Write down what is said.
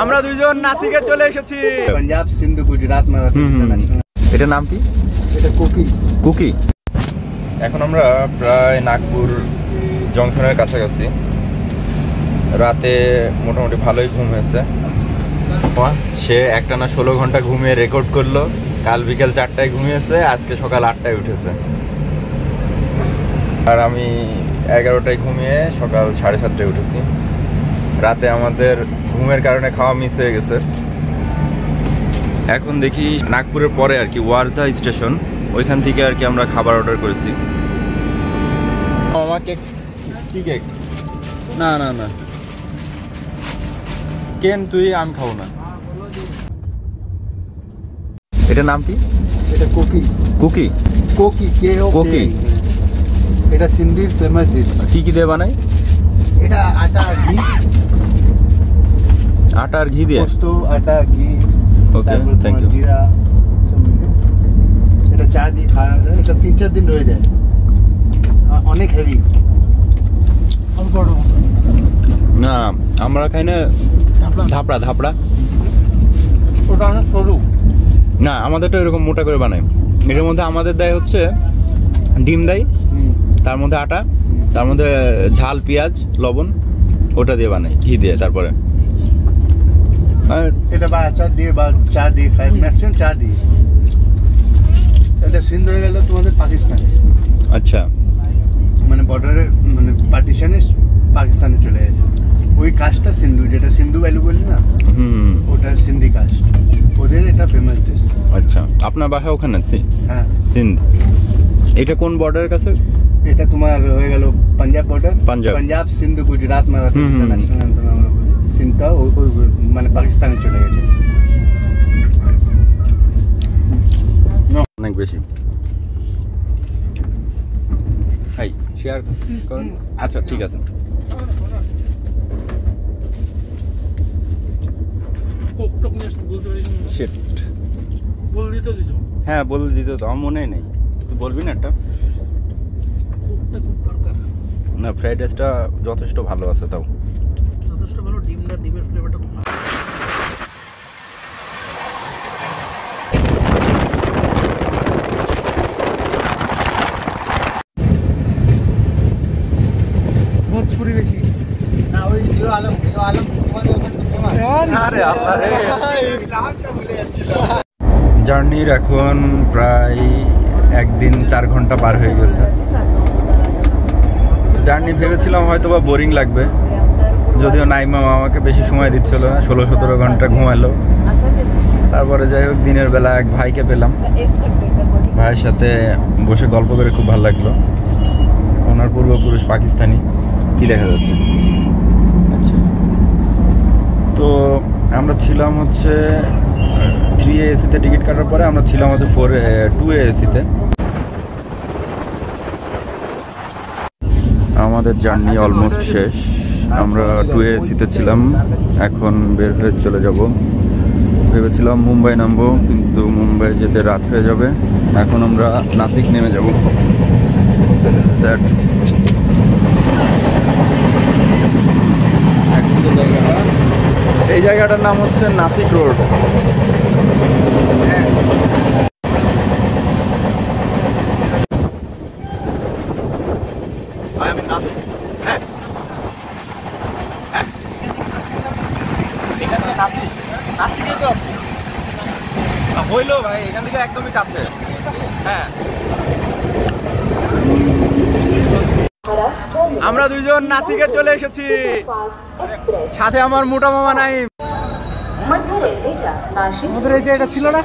আমরা দুইজন নাসিকে চলে এসেছি। পাঞ্জাব, সিন্ধু, গুজরাট, মারাঠি। এটার নাম কি? এটা কুকি। কুকি। এখন আমরা প্রায় নাগপুর জংশনের কাছাকাছি। রাতে মোটামুটি ভালোই ঘুম হয়েছে। সে একটানা 16 ঘন্টা ঘুমিয়ে রেকর্ড করলো। কাল বিকেল 4টায় ঘুমিয়েছে, আজকে সকাল 8টায় উঠেছে। আর আমি 11টায় ঘুমিয়ে সকাল 7:30টায় উঠেছি। রাতে আমাদের ঘুমের কারণে খাওয়া মিস হয়ে গেছে। এখন দেখি নাগপুরের পরে আর কি ওয়ার্ধা স্টেশন, ওইখান থেকে আর কি আমরা খাবার অর্ডার করেছি। আমার কেক কি কেক? না না না কেন তুই, আমি খাবো না। এটার নাম কি? এটা কুকি। কুকি? কোকি, কোকি। এটা সিন্ধির ফেমাস ডিশ। কি কি দিয়ে বানাই? এটা আটা আর ঘি। আটা আর ঘি দিয়ে? পোস্ত, আটা, ঘি। ওকে, থ্যাংক ইউ। জিরা সব মিলে। এটা চা দিয়ে খাওয়া যায়। এটা 3-4 দিন রয়ে যায়। অনেক হেভি। না আমরা খাই না ধাপড়া। ধাপড়া ওটা অনেক সরু। না, আমাদেরটা এরকম মোটা করে বানাই। এটার মধ্যে আমাদের দেয় হচ্ছে ডিম দেয়, তার মধ্যে আটা, তার মধ্যে ঝাল, পেঁয়াজ, লবণ, ওটা দিয়ে বানাই ঘি দিয়ে। তারপরে এটা বা আচার দিয়ে বা চা দিয়ে খাই, ম্যাক্সিমাম চা দিয়ে। এটা সিন্ধ হয়ে গেল তোমাদের পাকিস্তানে। আচ্ছা, মানে বর্ডারে, মানে পার্টিশনে পাকিস্তানে চলে গেছে। ওই কাজটা সিন্ধু, যেটা সিন্ধু ভ্যালি বলি না, ওটা সিন্ধি কাস্ট। ওদের এটা ফেমাস ডিশ। আচ্ছা, আপনার বাসা ওখানে? হ্যাঁ, সিন্ধ। এটা কোন বর্ডারের কাছে? এটা তোমার হয়ে গেল পাঞ্জাব বর্ডার। পাঞ্জাব, সিন্ধু, গুজরাট, মারাঠি ন্যাশনাল অ্যান্থেম আমরা বলি। সিন্ধটা ওই মানে পাকিস্তানে চলে গেছে। অনেক বেশি। হাই, শেয়ার করুন। আচ্ছা, ঠিক আছে। হ্যাঁ, বলে দিত তো, আমার মনে নেই। তুই বলবি না একটা? না, ফ্রাইড রাইসটা যথেষ্ট ভালো আছে, তাও যথেষ্ট ভালো। ডিমের ফ্লেভারটা খুব ভালো। ভোজপুরি বেশি না, ওই হিরো আলম জার্নির এখন প্রায় 1 দিন 4 ঘন্টা পার হয়ে গেছে। জার্নি ভেবেছিলাম হয়তো বা বোরিং লাগবে, যদিও নাইমা আমাকে বেশি সময় দিচ্ছিল না, 16-17 ঘন্টা ঘুমালো। তারপরে যাই হোক, দিনের বেলা এক ভাইকে পেলাম। ভাইয়ের সাথে বসে গল্প করে খুব ভালো লাগলো। ওনার পূর্বপুরুষ পাকিস্তানি। কি দেখা যাচ্ছে? আচ্ছা, তো আমরা ছিলাম হচ্ছে 3A AC-তে টিকিট কাটার পরে আমরা ছিলাম হচ্ছে 2A AC-তে। আমাদের জার্নি অলমোস্ট শেষ। আমরা 2A AC-তে ছিলাম, এখন বের হয়ে চলে যাব। ভেবেছিলাম মুম্বাই নামবো, কিন্তু মুম্বাই যেতে রাত হয়ে যাবে। এখন আমরা নাসিক নেমে যাব। এই জায়গাটার নাম হচ্ছে নাসিক রোড। হইলো ভাই, এখান থেকে একদমই কাছে। হ্যাঁ, আমরা দুইজন নাসিকে চলে এসেছি। সাথে আমার মোটা মামা নাই। আমাদের এই যে এটা ছিল না।